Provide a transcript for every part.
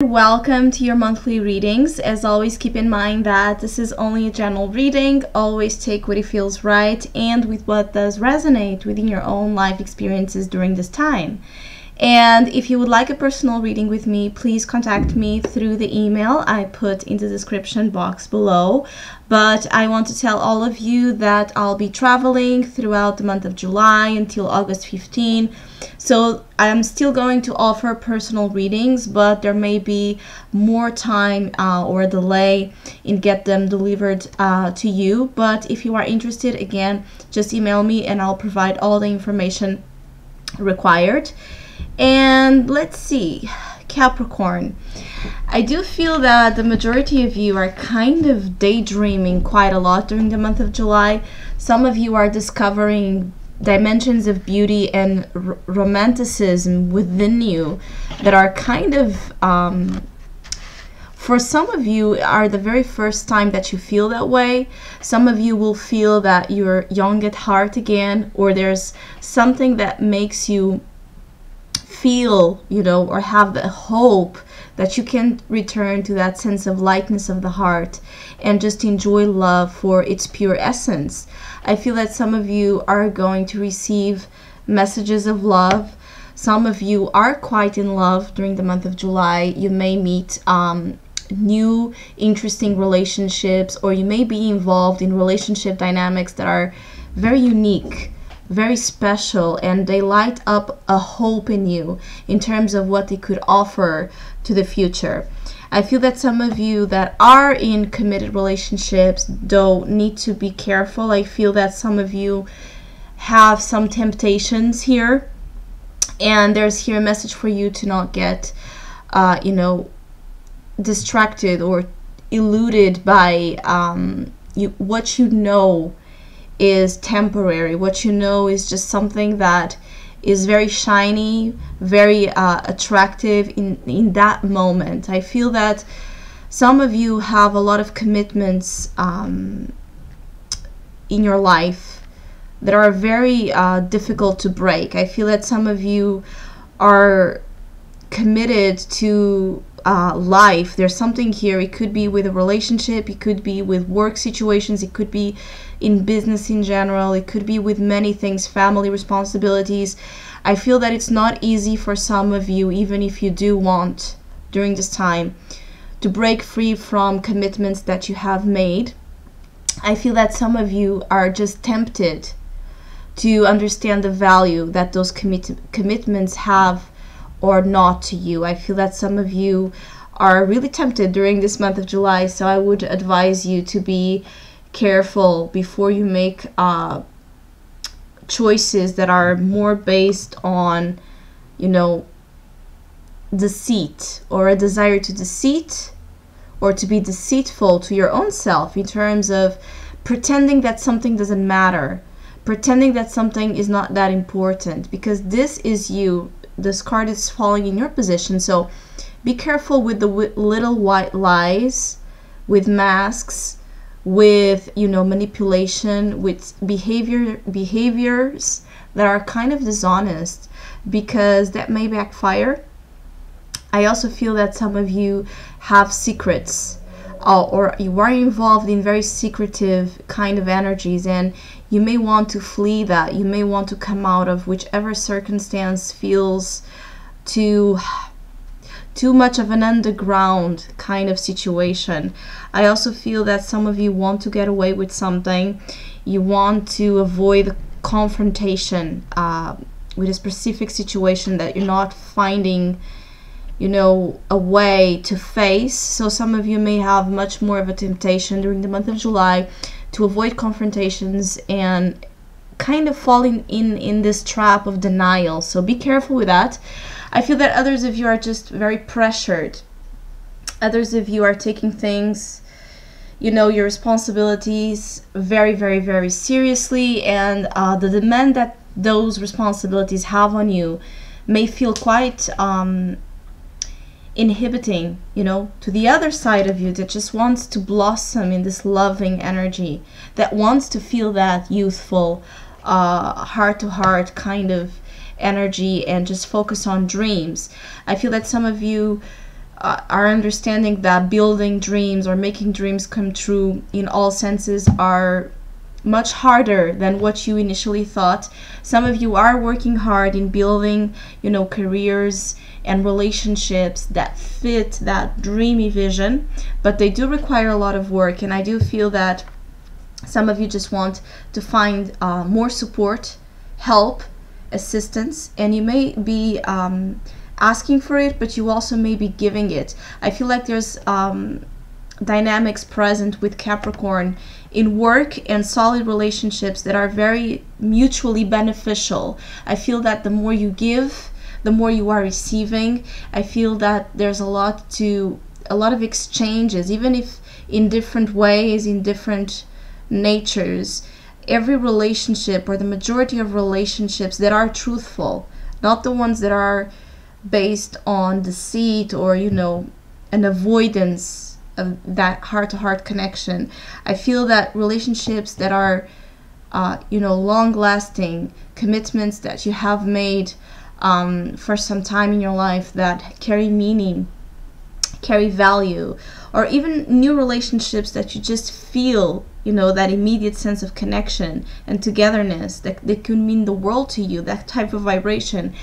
Welcome to your monthly readings. As always, keep in mind that this is only a general reading. Always take what it feels right and with what does resonate within your own life experiences during this time. And if you would like a personal reading with me, please contact me through the email I put in the description box below. But I want to tell all of you that I'll be traveling throughout the month of July until August 15. So I'm still going to offer personal readings, but there may be more time or a delay in get them delivered to you. But if you are interested, again, just email me and I'll provide all the information required. And let's see, Capricorn. I do feel that the majority of you are kind of daydreaming quite a lot during the month of July. Some of you are discovering dimensions of beauty and romanticism within you that are kind of, for some of you, are the very first time that you feel that way. Some of you will feel that you're young at heart again, or there's something that makes you feel, or have the hope that you can return to that sense of lightness of the heart and just enjoy love for its pure essence. I feel that some of you are going to receive messages of love. Some of you are quite in love during the month of July. You may meet new interesting relationships, or you may be involved in relationship dynamics that are very unique, very special, and they light up a hope in you in terms of what they could offer to the future. I feel that some of you that are in committed relationships, though, need to be careful. I feel that some of you have some temptations here, and there's here a message for you to not get distracted or eluded by what you know is temporary. What you know is just something that is very shiny, very attractive in that moment. I feel that some of you have a lot of commitments in your life that are very difficult to break. I feel that some of you are committed to life. There's something here. It could be with a relationship, it could be with work situations, it could be in business in general, it could be with many things, family responsibilities. I feel that it's not easy for some of you, even if you do want during this time to break free from commitments that you have made. I feel that some of you are just tempted to understand the value that those commitments have or not to you. I feel that some of you are really tempted during this month of July, so I would advise you to be careful before you make choices that are more based on, deceit, or a desire to deceit or to be deceitful to your own self, in terms of pretending that something doesn't matter, pretending that something is not that important, because this is you. This card is falling in your position, so be careful with the little white lies, with masks, with manipulation, with behaviors that are kind of dishonest, because that may backfire. I also feel that some of you have secrets, or you are involved in very secretive kind of energies, and you may want to flee that. You may want to come out of whichever circumstance feels too much of an underground kind of situation. I also feel that some of you want to get away with something. You want to avoid confrontation with a specific situation that you're not finding a way to face. So some of you may have much more of a temptation during the month of July to avoid confrontations and kind of falling in this trap of denial. So be careful with that. I feel that others of you are just very pressured. Others of you are taking things, your responsibilities very, very, very seriously, and the demand that those responsibilities have on you may feel quite inhibiting, to the other side of you that just wants to blossom in this loving energy, that wants to feel that youthful, heart-to-heart kind of energy and just focus on dreams. I feel that some of you are understanding that building dreams or making dreams come true in all senses are much harder than what you initially thought. Some of you are working hard in building, careers and relationships that fit that dreamy vision, but they do require a lot of work. And I do feel that some of you just want to find more support, help, assistance, and you may be asking for it, but you also may be giving it. I feel like there's dynamics present with Capricorn in work and solid relationships that are very mutually beneficial. I feel that the more you give, the more you are receiving. I feel that there's a lot of exchanges, even if in different ways, in different natures. Every relationship, or the majority of relationships that are truthful, not the ones that are based on deceit or an avoidance of that heart-to-heart connection. I feel that relationships that are long-lasting, commitments that you have made for some time in your life, that carry meaning, carry value, or even new relationships that you just feel that immediate sense of connection and togetherness that could mean the world to you. That type of vibration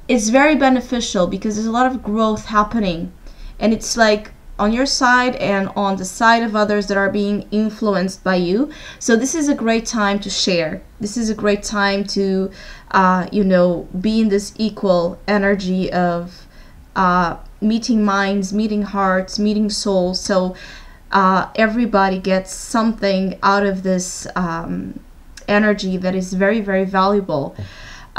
is very beneficial because there's a lot of growth happening, and it's like on your side and on the side of others that are being influenced by you. So this is a great time to share. This is a great time to be in this equal energy of meeting minds, meeting hearts, meeting souls. So everybody gets something out of this energy that is very, very valuable.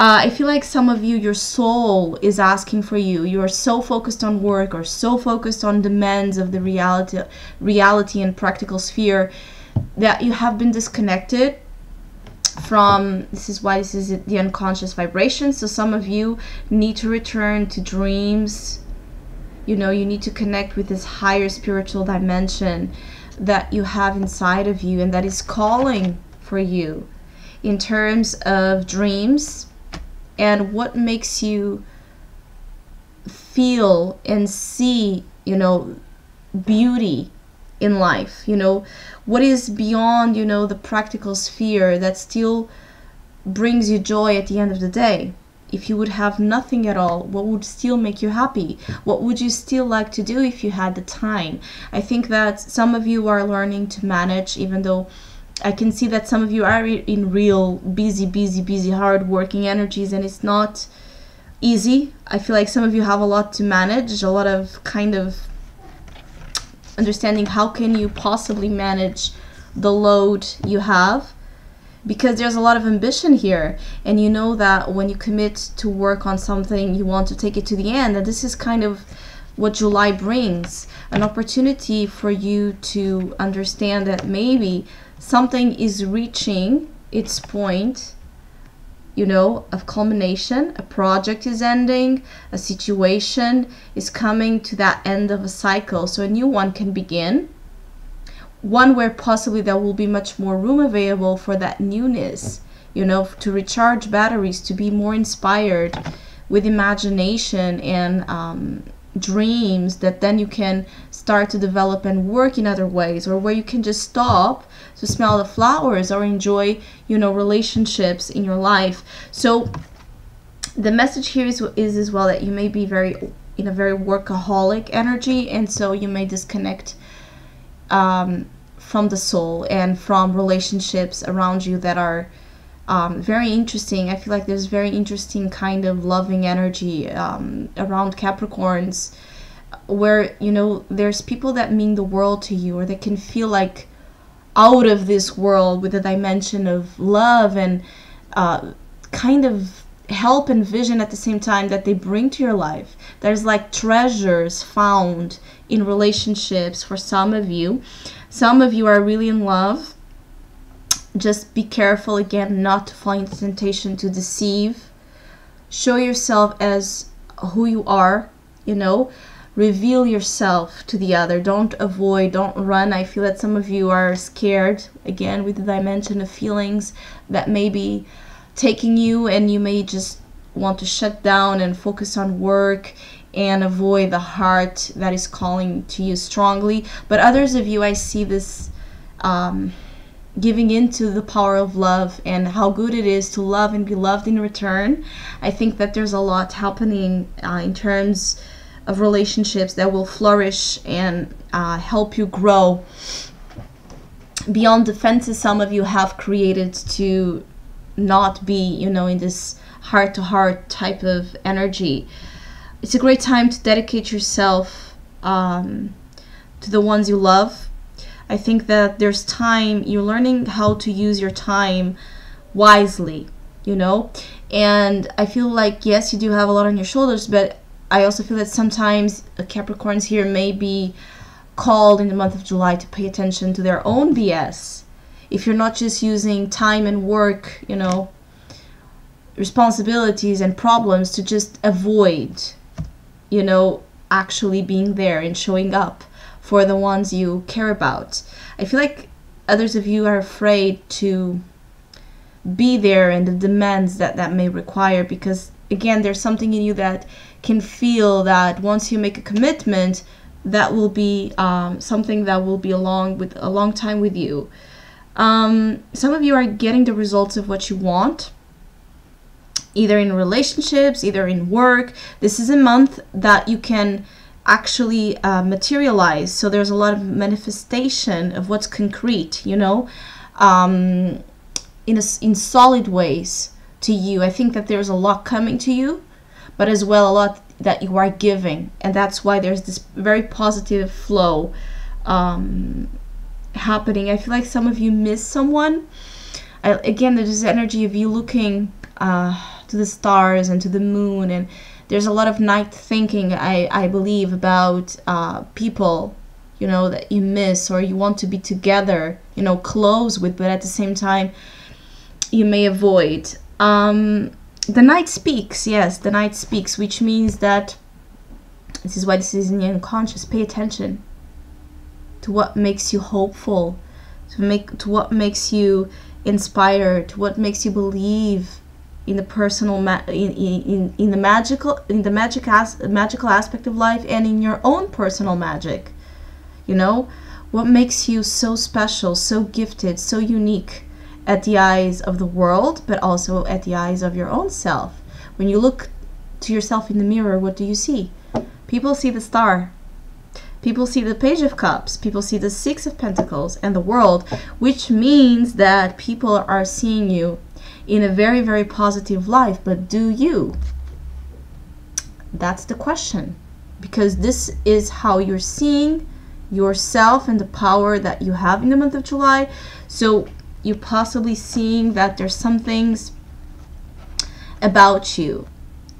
I feel like some of you, your soul is asking for you. You are so focused on work or so focused on demands of the reality and practical sphere that you have been disconnected from. This is why this is the unconscious vibration. So some of you need to return to dreams. You need to connect with this higher spiritual dimension that you have inside of you and that is calling for you in terms of dreams and what makes you feel and see, beauty in life. What is beyond, the practical sphere that still brings you joy at the end of the day. If you would have nothing at all, what would still make you happy? What would you still like to do if you had the time? I think that some of you are learning to manage, even though I can see that some of you are in real busy, hard-working energies, and it's not easy. I feel like some of you have a lot to manage, a lot of kind of understanding how can you possibly manage the load you have, because there's a lot of ambition here, and you know that when you commit to work on something, you want to take it to the end, and this is kind of what July brings, an opportunity for you to understand that maybe something is reaching its point, of culmination. A project is ending, a situation is coming to that end of a cycle, so a new one can begin. One where possibly there will be much more room available for that newness, to recharge batteries, to be more inspired with imagination and dreams that then you can start to develop and work in other ways, or where you can just stop to smell the flowers or enjoy, relationships in your life. So the message here is as well that you may be in a very workaholic energy, and so you may disconnect from the soul and from relationships around you that are very interesting. I feel like there's very interesting kind of loving energy around Capricorns, where there's people that mean the world to you, or they can feel like out of this world, with a dimension of love and kind of help and vision at the same time that they bring to your life. There's like treasures found in relationships for some of you. Some of you are really in love. Just be careful again not to fall into temptation to deceive. Show yourself as who you are, reveal yourself to the other. Don't avoid, don't run. I feel that some of you are scared, again, with the dimension of feelings that may be taking you, and you may just want to shut down and focus on work and avoid the heart that is calling to you strongly. But others of you, I see this giving into the power of love and how good it is to love and be loved in return. I think that there's a lot happening in terms of relationships that will flourish and help you grow beyond the fences some of you have created to not be, you know, in this heart-to-heart type of energy. It's a great time to dedicate yourself to the ones you love. I think that there's time, you're learning how to use your time wisely, you know, and I feel like, yes, you do have a lot on your shoulders, but I also feel that sometimes Capricorns here may be called in the month of July to pay attention to their own BS. If you're not just using time and work, you know, responsibilities and problems to just avoid, you know, actually being there and showing up for the ones you care about. I feel like others of you are afraid to be there and the demands that that may require, because again, there's something in you that can feel that once you make a commitment, that will be something that will be a long time with you. Some of you are getting the results of what you want, either in relationships, either in work. This is a month that you can actually materialize. So there's a lot of manifestation of what's concrete, you know, in solid ways to you. I think that there's a lot coming to you, but as well a lot that you are giving, and that's why there's this very positive flow happening. I feel like some of you miss someone. Again, there's this energy of you looking to the stars and to the moon, and there's a lot of night thinking, I believe, about people, you know, that you miss or you want to be together, you know, close with, but at the same time you may avoid. The night speaks, yes, the night speaks, which means that this is why this is in the unconscious. Pay attention to what makes you hopeful, to what makes you inspired, to what makes you believe in the personal in the magical aspect of life, and in your own personal magic. You know, what makes you so special, so gifted, so unique at the eyes of the world, but also at the eyes of your own self. When you look to yourself in the mirror, what do you see? People see the star. People see the Page of Cups. People see the Six of Pentacles and the World, which means that people are seeing you in a very, very positive life. But do you? That's the question. Because this is how you're seeing yourself and the power that you have in the month of July. So you're possibly seeing that there's some things about you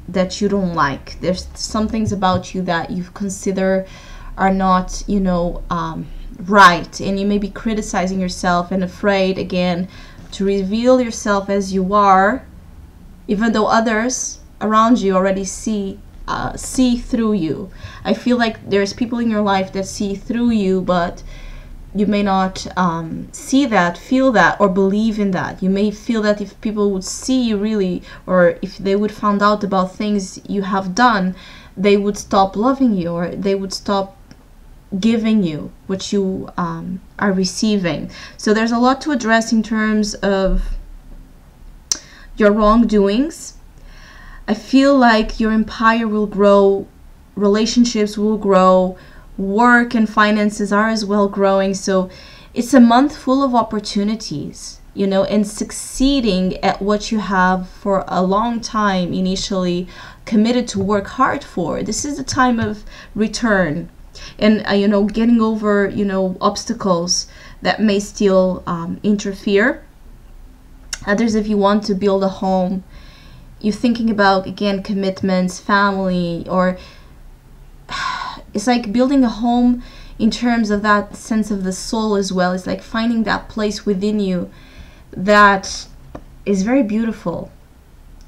that you don't like. There's some things about you that you consider are not, you know, right. And you may be criticizing yourself and afraid, again, to reveal yourself as you are, even though others around you already see through you. I feel like there's people in your life that see through you, but you may not see that, feel that, or believe in that. You may feel that if people would see you really, or if they would find out about things you have done, they would stop loving you, or they would stop giving you what you are receiving. So there's a lot to address in terms of your wrongdoings. I feel like your empire will grow, relationships will grow, work and finances are as well growing. So it's a month full of opportunities, you know, and succeeding at what you have for a long time initially committed to work hard for. This is the time of return and, you know, getting over, you know, obstacles that may still interfere. Others, if you want to build a home, you're thinking about, again, commitments, family, or it's like building a home in terms of that sense of the soul as well. It's like finding that place within you that is very beautiful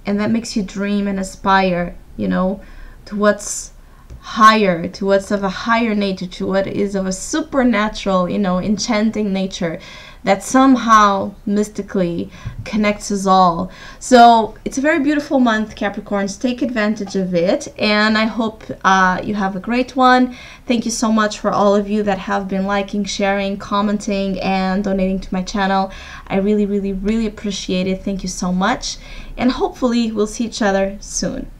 and that makes you dream and aspire, you know, to what's higher, to what's of a higher nature, to what is of a supernatural, you know, enchanting nature that somehow mystically connects us all. So it's a very beautiful month, Capricorns. Take advantage of it, and I hope you have a great one. Thank you so much for all of you that have been liking, sharing, commenting, and donating to my channel. I really, really, really appreciate it. Thank you so much, and hopefully we'll see each other soon.